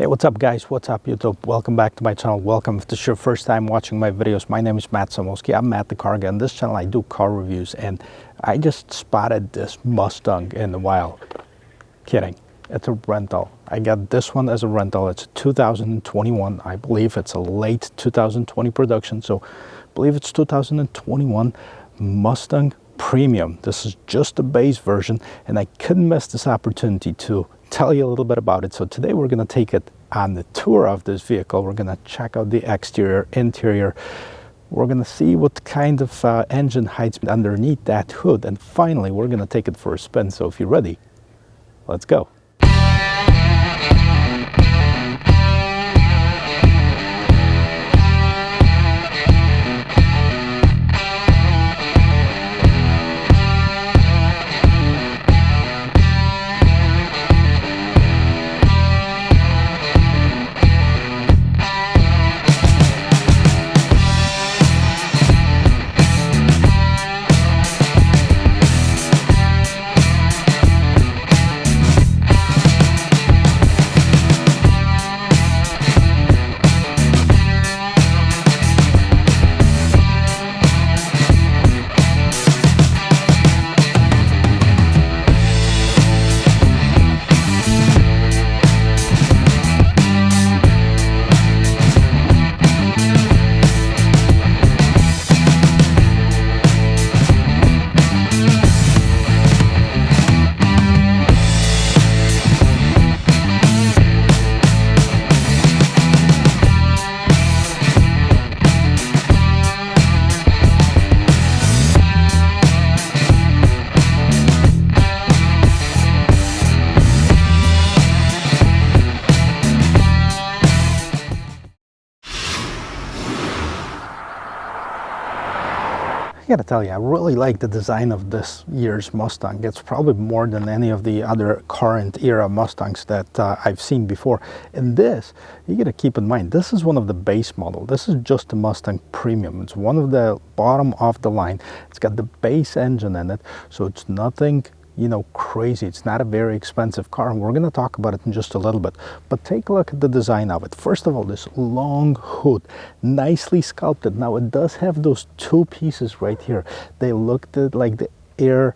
Hey, what's up guys? What's up YouTube? Welcome back to my channel. Welcome if this is your first time watching my videos. My name is Matt Samolsky. I'm Matt the Car Guy. On this channel I do car reviews, and I just spotted this Mustang in the wild. Kidding. It's a rental. I got this one as a rental. It's a 2021. I believe it's a late 2020 production, so I believe it's 2021 Mustang Premium. This is just the base version, and I couldn't miss this opportunity to tell you a little bit about it. So today we're going to take it on the tour of this vehicle. We're going to check out the exterior, interior. We're going to see what kind of engine hides underneath that hood, and finally we're going to take it for a spin. So if you're ready, let's go. I gotta tell you, I really like the design of this year's Mustang. It's probably more than any of the other current era Mustangs that I've seen before. And this, you gotta keep in mind, this is one of the base model. This is just a Mustang Premium. It's one of the bottom of the line. It's got the base engine in it, so it's nothing, you know, crazy. It's not a very expensive car, and we're going to talk about it in just a little bit. But take a look at the design of it. First of all, this long hood, nicely sculpted. Now it does have those two pieces right here. They looked like the air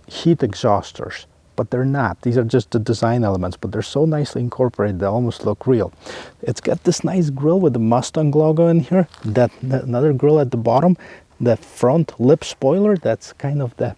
heat exhausters, but they're not. These are just the design elements, but they're so nicely incorporated they almost look real. It's got this nice grille with the Mustang logo in here. That another grille at the bottom. The front lip spoiler, that's kind of the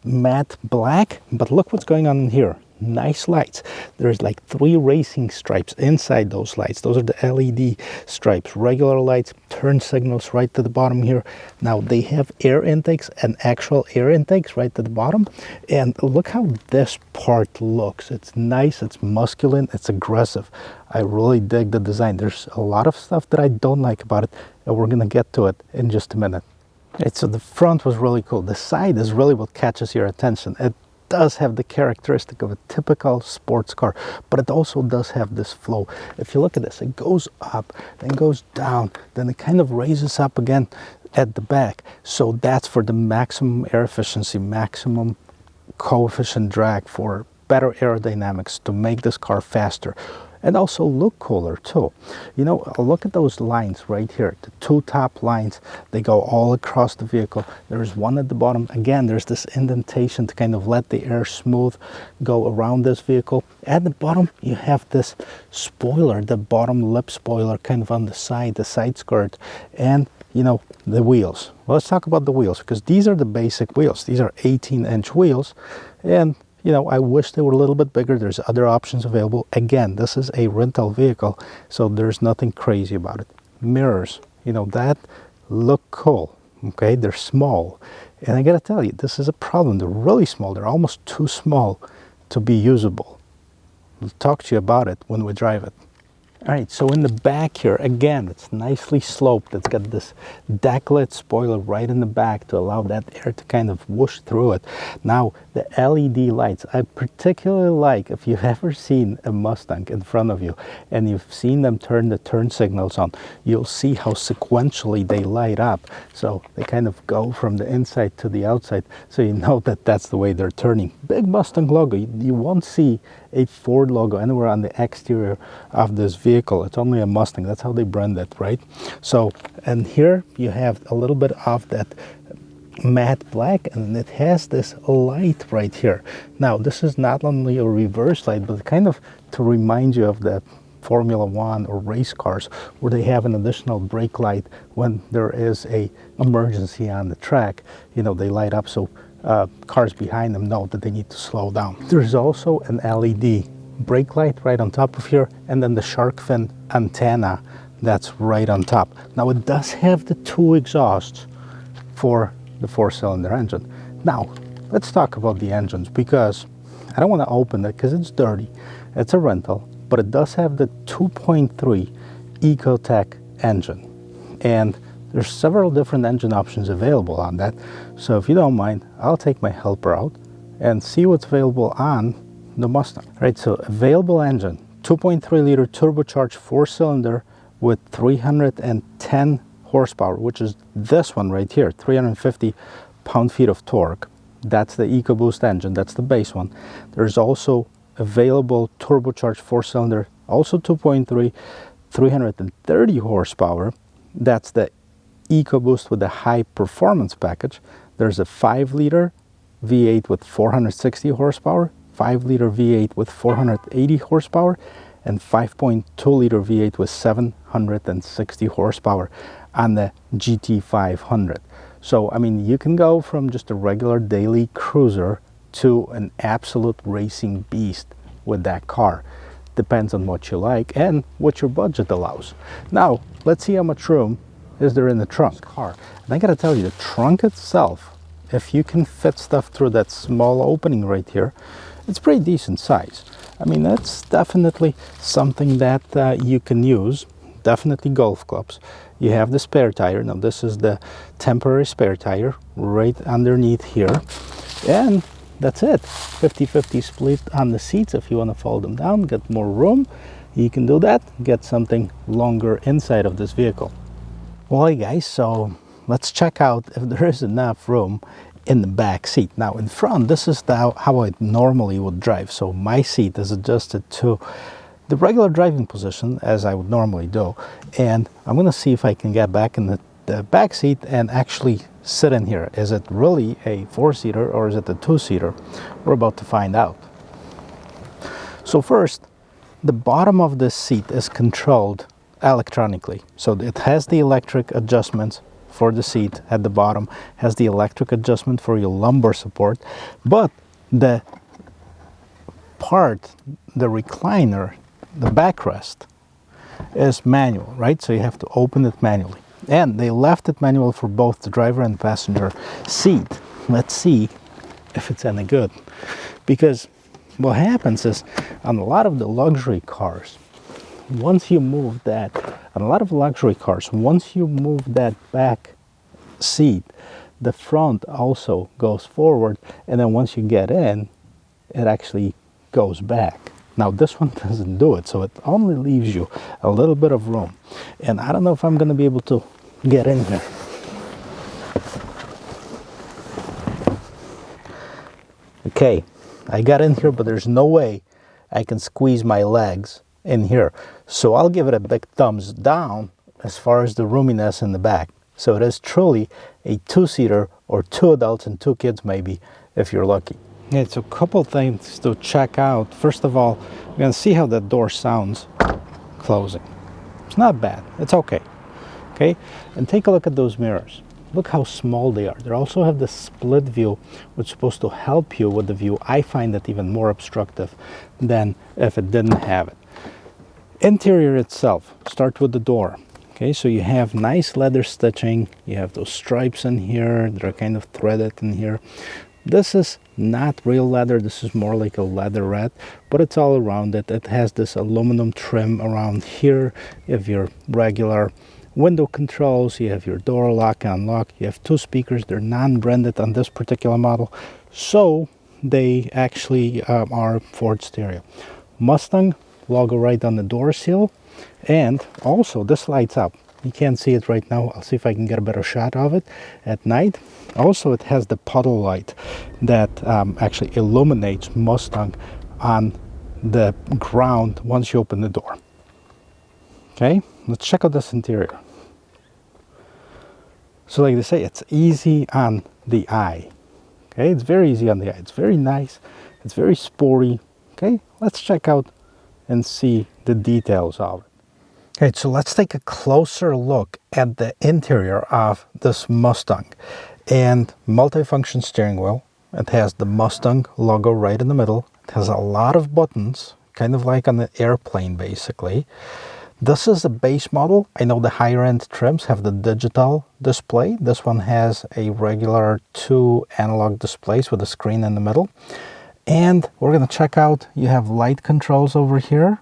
matte black, but look what's going on in here. Nice lights. There's like 3 racing stripes inside those lights. Those are the LED stripes. Regular lights, turn signals right to the bottom here. Now they have air intakes and actual air intakes right to the bottom, and look how this part looks. It's nice, it's masculine, it's aggressive. I really dig the design. There's a lot of stuff that I don't like about it, and we're gonna get to it in just a minute. Right, so the front was really cool. The side is really what catches your attention. It does have the characteristic of a typical sports car, but it also does have this flow. If you look at this, it goes up, then goes down, then it kind of raises up again at the back. So that's for the maximum air efficiency, maximum coefficient drag, for better aerodynamics, to make this car faster. And also look cooler too. You know, look at those lines right here. The 2 top lines, they go all across the vehicle. There's one at the bottom. Again, there's this indentation to kind of let the air smooth go around this vehicle. At the bottom, you have this spoiler, the bottom lip spoiler kind of on the side skirt, and you know, the wheels. Well, let's talk about the wheels, because these are the basic wheels. These are 18-inch wheels, and you know, I wish they were a little bit bigger. There's other options available. Again, this is a rental vehicle, so there's nothing crazy about it. Mirrors, you know, that look cool. Okay, they're small. And I gotta tell you, this is a problem. They're really small. They're almost too small to be usable. We'll talk to you about it when we drive it. All right, so in the back here, again, it's nicely sloped. It's got this decklid spoiler right in the back to allow that air to kind of whoosh through it. Now, the LED lights, I particularly like, if you've ever seen a Mustang in front of you and you've seen them turn the turn signals on, you'll see how sequentially they light up. So they kind of go from the inside to the outside, so you know that that's the way they're turning. Big Mustang logo. You won't see a Ford logo anywhere on the exterior of this vehicle. It's only a Mustang. That's how they brand it, right? So, and here you have a little bit of that matte black, and it has this light right here. Now, this is not only a reverse light, but kind of to remind you of the Formula One or race cars where they have an additional brake light when there is a emergency on the track. You know, they light up so cars behind them know that they need to slow down. There's also an LED brake light right on top of here, and then the shark fin antenna that's right on top. Now, it does have the 2 exhausts for the 4-cylinder engine. Now, let's talk about the engines, because I don't want to open it because it's dirty. It's a rental, but it does have the 2.3 Ecotec engine, and there's several different engine options available on that. So if you don't mind, I'll take my helper out and see what's available on the Mustang. Right, so available engine, 2.3 liter turbocharged 4-cylinder with 310 horsepower, which is this one right here, 350 pound-feet of torque. That's the EcoBoost engine, that's the base one. There's also available turbocharged 4-cylinder, also 2.3, 330 horsepower. That's the EcoBoost with the high performance package. There's a 5-liter V8 with 460 horsepower, 5-liter V8 with 480 horsepower, and 5.2-liter V8 with 760 horsepower on the GT500. So, I mean, you can go from just a regular daily cruiser to an absolute racing beast with that car. Depends on what you like and what your budget allows. Now, let's see how much room is there in the trunk car. And I gotta tell you, the trunk itself, if you can fit stuff through that small opening right here, it's pretty decent size. I mean, that's definitely something that you can use. Definitely golf clubs. You have the spare tire. Now, this is the temporary spare tire right underneath here. And that's it. 50-50 split on the seats. If you want to fold them down, get more room, you can do that. Get something longer inside of this vehicle. Well, hey guys, so let's check out if there is enough room in the back seat. Now, in front, this is how I normally would drive. So my seat is adjusted to the regular driving position as I would normally do. And I'm going to see if I can get back in the back seat and actually sit in here. Is it really a 4-seater or is it a 2-seater? We're about to find out. So first, the bottom of this seat is controlled electronically. So it has the electric adjustments for the seat at the bottom, has the electric adjustment for your lumbar support, but the recliner, the backrest, is manual, right? So you have to open it manually. And they left it manual for both the driver and passenger seat. Let's see if it's any good. Because what happens is, on a lot of the luxury cars, once you move that, once you move that back seat, the front also goes forward, and then once you get in, it actually goes back. Now, this one doesn't do it, so it only leaves you a little bit of room. And I don't know if I'm going to be able to get in here. Okay, I got in here, but there's no way I can squeeze my legs in here. So I'll give it a big thumbs down as far as the roominess in the back. So it is truly a 2-seater, or 2 adults and 2 kids maybe, if you're lucky. Yeah, so a couple things to check out. First of all, we're going to see how that door sounds closing. It's not bad. It's okay. Okay? And take a look at those mirrors. Look how small they are. They also have the split view, which is supposed to help you with the view. I find it even more obstructive than if it didn't have it. Interior itself, start with the door. Okay, so you have nice leather stitching. You have those stripes in here. They're kind of threaded in here. This is not real leather. This is more like a leatherette, but it's all around it. It has this aluminum trim around here. You have your regular window controls. You have your door lock and unlock. You have 2 speakers. They're non-branded on this particular model, so they actually are Ford stereo. Mustang logo right on the door seal, and also this lights up. You can't see it right now. I'll see if I can get a better shot of it at night. Also, it has the puddle light that actually illuminates Mustang on the ground once you open the door. Okay, let's check out this interior. So like they say, it's easy on the eye. Okay, it's very easy on the eye. It's very nice. It's very sporty. Okay, let's check out and see the details of it. Okay, so let's take a closer look at the interior of this Mustang. And multifunction steering wheel. It has the Mustang logo right in the middle. It has a lot of buttons, kind of like on an airplane basically. This is a base model. I know the higher end trims have the digital display. This one has a regular 2 analog displays with a screen in the middle. And we're going to check out, you have light controls over here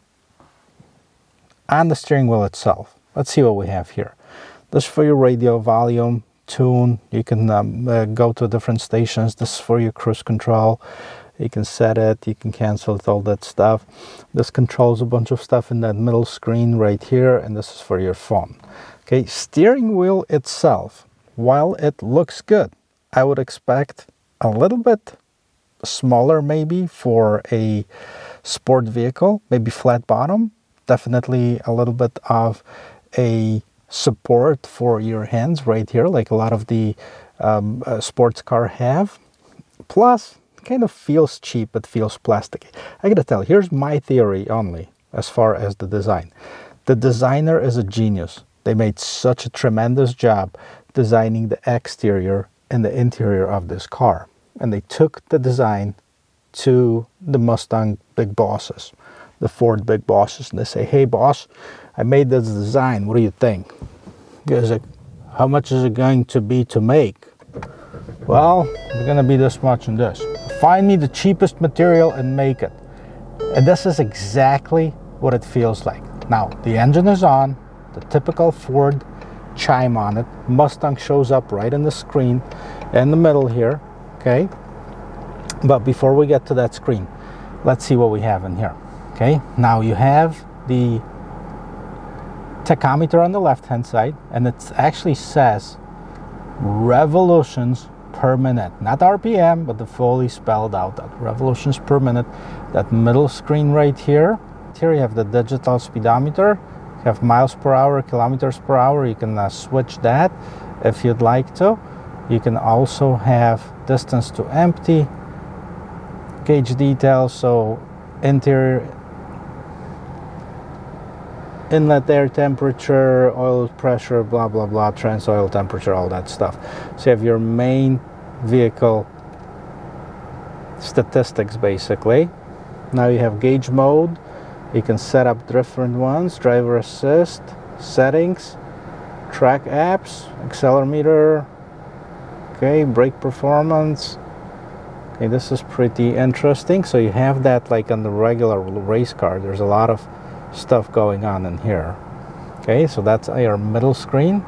on the steering wheel itself. Let's see what we have here. This is for your radio volume, tune. You can go to different stations. This is for your cruise control. You can set it, you can cancel it, all that stuff. This controls a bunch of stuff in that middle screen right here, and this is for your phone. Okay, steering wheel itself, while it looks good, I would expect a little bit smaller maybe for a sport vehicle, maybe flat bottom, definitely a little bit of a support for your hands right here, like a lot of the sports car have. Plus, kind of feels cheap, it feels plasticky. I gotta tell, here's my theory only as far as the design. The designer is a genius. They made such a tremendous job designing the exterior and the interior of this car. And they took the design to the Mustang big bosses, the Ford big bosses, and they say, hey boss, I made this design, what do you think? He's like, how much is it going to be to make? Well, it's gonna be this much and this. Find me the cheapest material and make it. And this is exactly what it feels like. Now, the engine is on, the typical Ford chime on it. Mustang shows up right in the screen in the middle here, okay? But before we get to that screen, let's see what we have in here, okay? Now you have the tachometer on the left-hand side, and it actually says revolutions per minute, not RPM, but the fully spelled out that revolutions per minute. That middle screen right here. Here you have the digital speedometer. You have miles per hour, kilometers per hour. You can switch that if you'd like to. You can also have distance to empty, gauge details, so interior, inlet air temperature, oil pressure, blah blah blah, trans oil temperature, all that stuff. So you have your main vehicle statistics basically. Now you have gauge mode. You can set up different ones, driver assist, settings, track apps, accelerometer, okay, brake performance. Okay, this is pretty interesting. So you have that like on the regular race car. There's a lot of stuff going on in here. Okay, so that's our middle screen.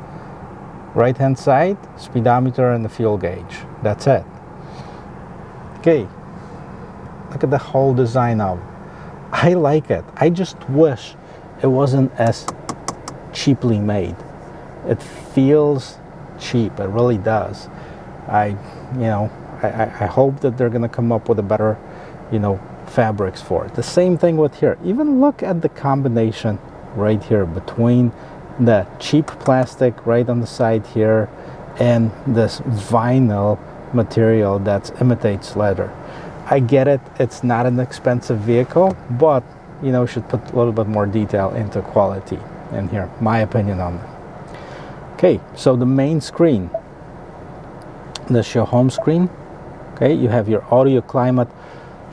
Right hand side, speedometer and the fuel gauge. That's it. Okay, look at the whole design of it. I like it. I just wish it wasn't as cheaply made. It feels cheap, it really does. I hope that they're gonna come up with a better, fabrics for it. The same thing with here. Even look at the combination right here between the cheap plastic right on the side here and this vinyl material that imitates leather. I get it, it's not an expensive vehicle, but should put a little bit more detail into quality in here, my opinion on it. Okay, so the main screen, this is your home screen. Okay, you have your audio, climate,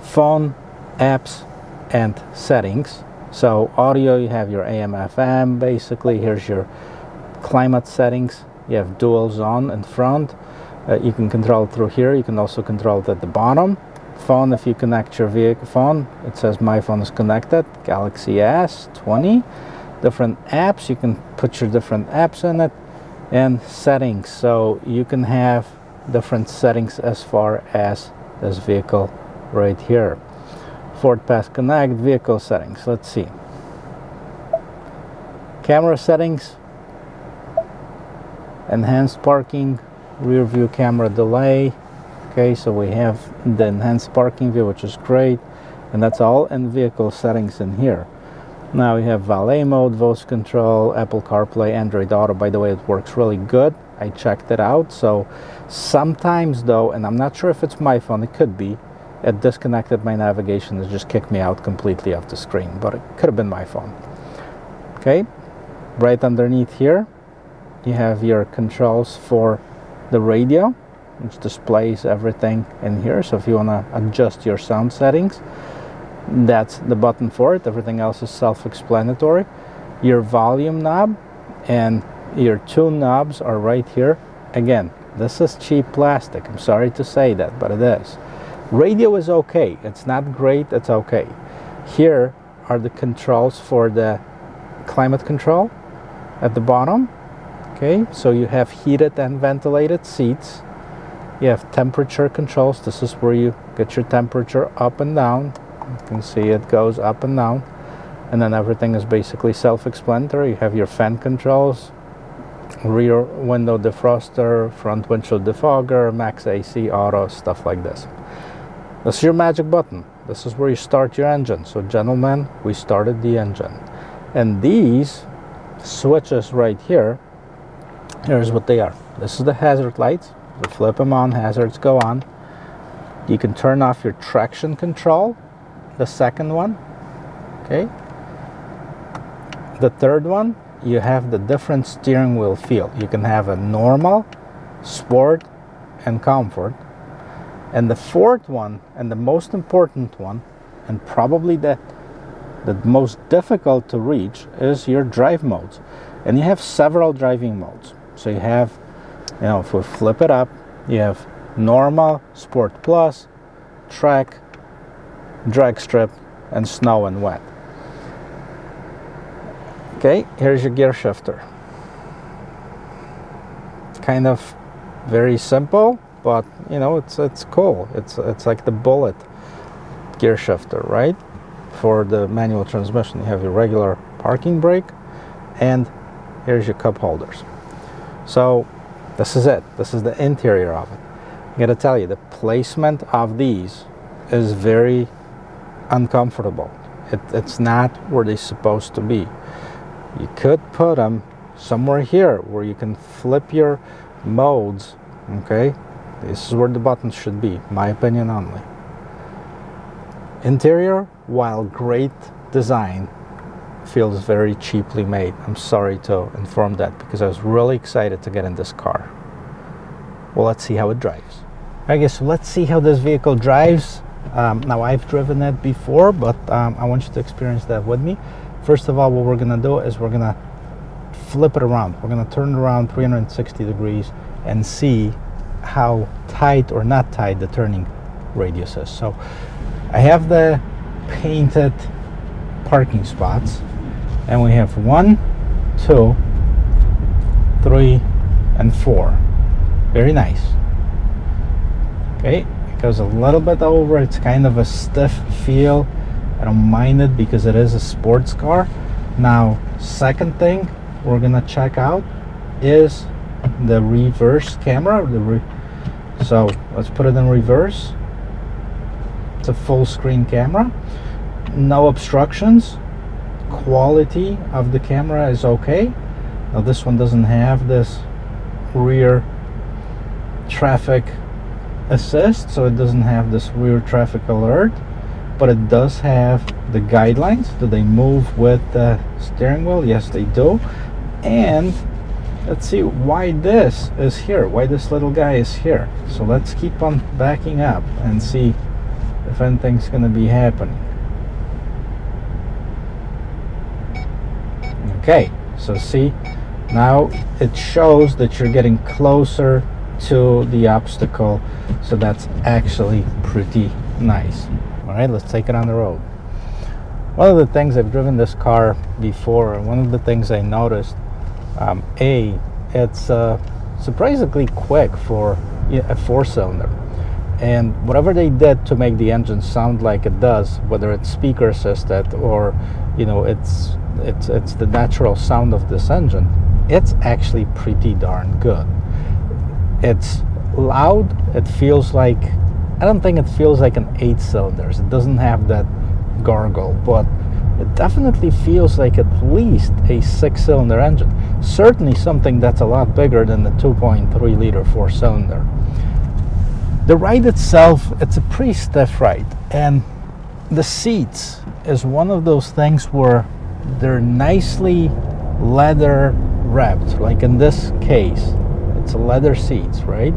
phone, apps, and settings. So audio, you have your AM, FM, basically. Here's your climate settings. You have dual zone in front. You can control it through here. You can also control it at the bottom. Phone, if you connect your vehicle phone, it says my phone is connected. Galaxy S20. Different apps, you can put your different apps in it. And settings, so you can have different settings as far as this vehicle right here. Ford Pass Connect, vehicle settings. Let's see. Camera settings, enhanced parking, rear view camera delay. Okay, so we have the enhanced parking view, which is great. And that's all in vehicle settings in here. Now we have valet mode, voice control, Apple CarPlay, Android Auto. By the way, it works really good. I checked it out. So sometimes though, and I'm not sure if it's my phone, it could be, it disconnected my navigation. It just kicked me out completely off the screen, but it could have been my phone. Okay, right underneath here, you have your controls for the radio, which displays everything in here. So if you want to adjust your sound settings, that's the button for it. Everything else is self-explanatory. Your volume knob and your tune knobs are right here. Again, this is cheap plastic. I'm sorry to say that, but it is. Radio is okay. It's not great, it's okay. Here are the controls for the climate control at the bottom. Okay, so you have heated and ventilated seats. You have temperature controls. This is where you get your temperature up and down. You can see it goes up and down, and then everything is basically self-explanatory. You have your fan controls, rear window defroster, front windshield defogger, max AC, auto, stuff like this. This is your magic button. This is where you start your engine. So gentlemen, we started the engine. And these switches right here, here's what they are. This is the hazard lights. You flip them on, hazards go on. You can turn off your traction control, the second one. Okay. The third one, you have the different steering wheel feel. You can have a normal, sport, and comfort. And the fourth one, and the most important one, and probably the most difficult to reach, is your drive modes. And you have several driving modes. So you have, you know, if we flip it up, you have normal, sport plus, track, drag strip, and snow and wet. Okay, here's your gear shifter. Kind of very simple, but you know, it's cool. It's like the bullet gear shifter, right? For the manual transmission, you have your regular parking brake, and here's your cup holders. So this is it. This is the interior of it. I gotta tell you, the placement of these is very uncomfortable. It's not where they're supposed to be. You could put them somewhere here where you can flip your modes. Okay, this is where the buttons should be, my opinion only. Interior, while great design, feels very cheaply made. I'm sorry to inform that, because I was really excited to get in this car. Well, let's see how it drives. I guess let's see how this vehicle drives. Now, I've driven it before, but I want you to experience that with me. First of all, what we're gonna do is we're gonna flip it around. We're gonna turn it around 360 degrees and see how tight or not tight the turning radius is. So I have the painted parking spots, and we have 1, 2, 3, and 4. Very nice. Okay, it goes a little bit over. It's kind of a stiff feel. I don't mind it because it is a sports car. Now, second thing we're gonna check out is the reverse camera. So let's put it in reverse. It's a full screen camera. No obstructions. Quality of the camera is okay. Now this one doesn't have this rear traffic assist, so it doesn't have this rear traffic alert, but it does have the guidelines. Do they move with the steering wheel? Yes, they do. And let's see why this is here, why this little guy is here. So let's keep on backing up and see if anything's going to be happening. Okay, so see, now it shows that you're getting closer to the obstacle, so that's actually pretty nice. All right, let's take it on the road. One of the things, I've driven this car before, and one of the things I noticed, it's surprisingly quick for a 4-cylinder. And whatever they did to make the engine sound like it does, whether it's speaker assisted or, you know, it's the natural sound of this engine, it's actually pretty darn good. It's loud. It feels like, I don't think it feels like an 8-cylinder. It doesn't have that gargle, but it definitely feels like at least a 6-cylinder engine. Certainly something that's a lot bigger than the 2.3 liter 4-cylinder. The ride itself, it's a pretty stiff ride, and the seats is one of those things where they're nicely leather wrapped. Like in this case, it's a leather seats, right?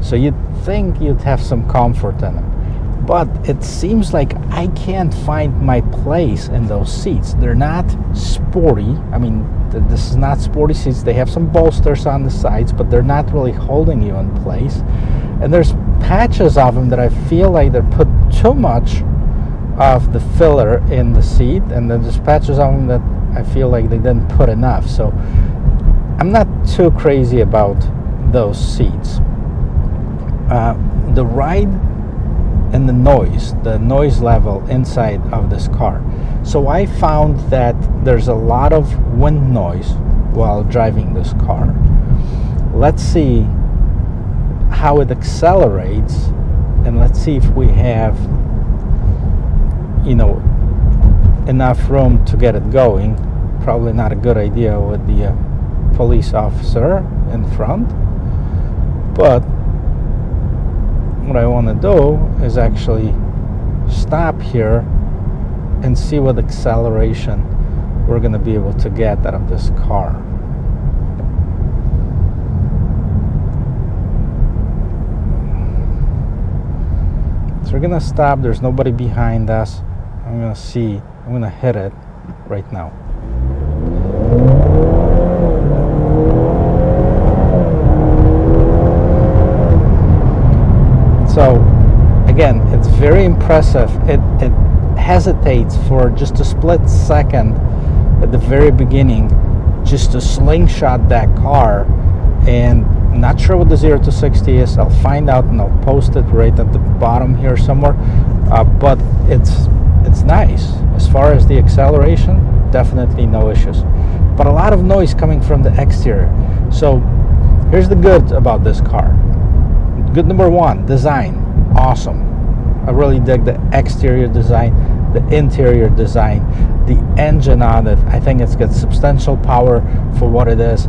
So you'd think you'd have some comfort in them, but it seems like I can't find my place in those seats. They're not sporty. I mean, this is not sporty seats. They have some bolsters on the sides, but they're not really holding you in place. And there's patches of them that I feel like they're put too much of the filler in the seat, and then there's patches of them that I feel like they didn't put enough. So I'm not too crazy about those seats. The ride and the noise level inside of this car. So I found that there's a lot of wind noise while driving this car. Let's see how it accelerates, and let's see if we have, you know, enough room to get it going. Probably not a good idea with the police officer in front, but what I want to do is actually stop here and see what acceleration we're going to be able to get out of this car. So we're going to stop. There's nobody behind us. I'm going to hit it right now. So again, it's very impressive. It hesitates for just a split second at the very beginning just to slingshot that car, and not sure what the 0 to 60 is. I'll find out and I'll post it right at the bottom here somewhere, but it's nice. As far as the acceleration, definitely no issues, but a lot of noise coming from the exterior. So here's the good about this car. Good number one, design, awesome. I really dig the exterior design, the interior design, the engine on it. I think it's got substantial power for what it is.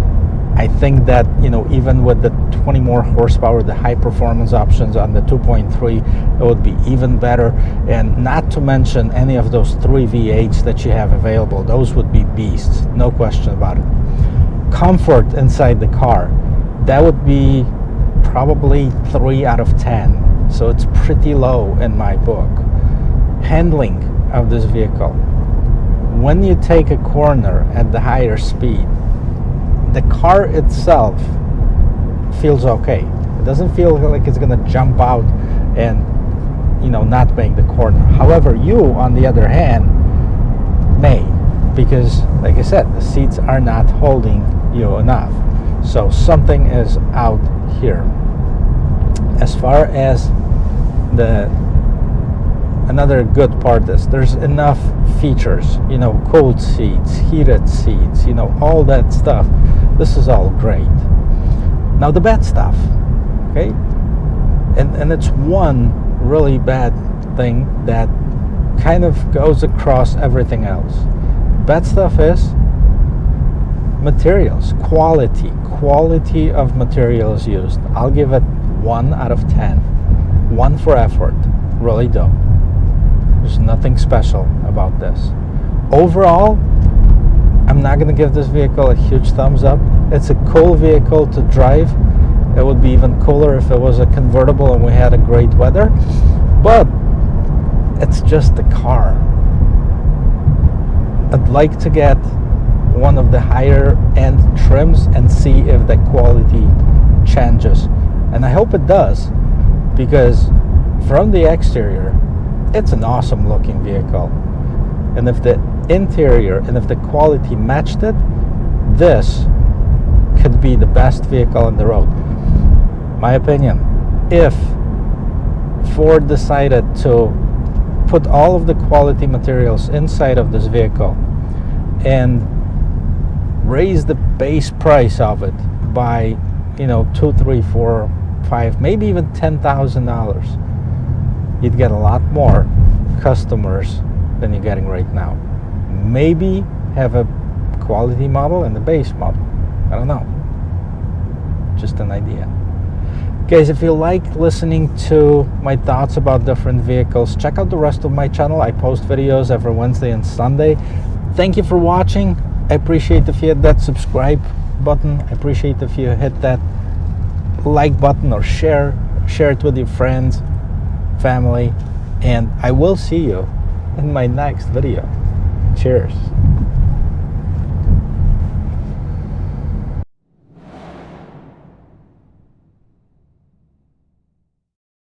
I think that, you know, even with the 20 more horsepower, the high performance options on the 2.3, it would be even better. And not to mention any of those 3 V8s that you have available. Those would be beasts, no question about it. Comfort inside the car, that would be probably 3 out of 10. So it's pretty low in my book. Handling of this vehicle. When you take a corner at the higher speed, the car itself feels okay. It doesn't feel like it's going to jump out and, you know, not make the corner. However, you, on the other hand, may, because, like I said, the seats are not holding you enough. So something is out here. As far as another good part is there's enough features, you know, cooled seats, heated seats, you know, all that stuff. This is all great. Now the bad stuff, okay? And it's one really bad thing that kind of goes across everything else. Bad stuff is materials, quality of materials used. I'll give it 1 out of 10. 1 for effort, really do. There's nothing special about this. Overall, I'm not going to give this vehicle a huge thumbs up. It's a cool vehicle to drive. It would be even cooler if it was a convertible and we had a great weather, but it's just a car. I'd like to get one of the higher end trims and see if the quality changes, and I hope it does, because from the exterior it's an awesome looking vehicle, and if the interior and if the quality matched it, this could be the best vehicle on the road. My opinion, if Ford decided to put all of the quality materials inside of this vehicle and raise the base price of it by, you know, $2, $3, $4, $5, maybe even $10,000, you'd get a lot more customers than you're getting right now. Maybe have a quality model and the base model. I don't know. Just an idea. Guys, if you like listening to my thoughts about different vehicles, check out the rest of my channel. I post videos every Wednesday and Sunday. Thank you for watching. I appreciate if you hit that subscribe button. I appreciate if you hit that like button or share it with your friends, family, and I will see you in my next video. Cheers.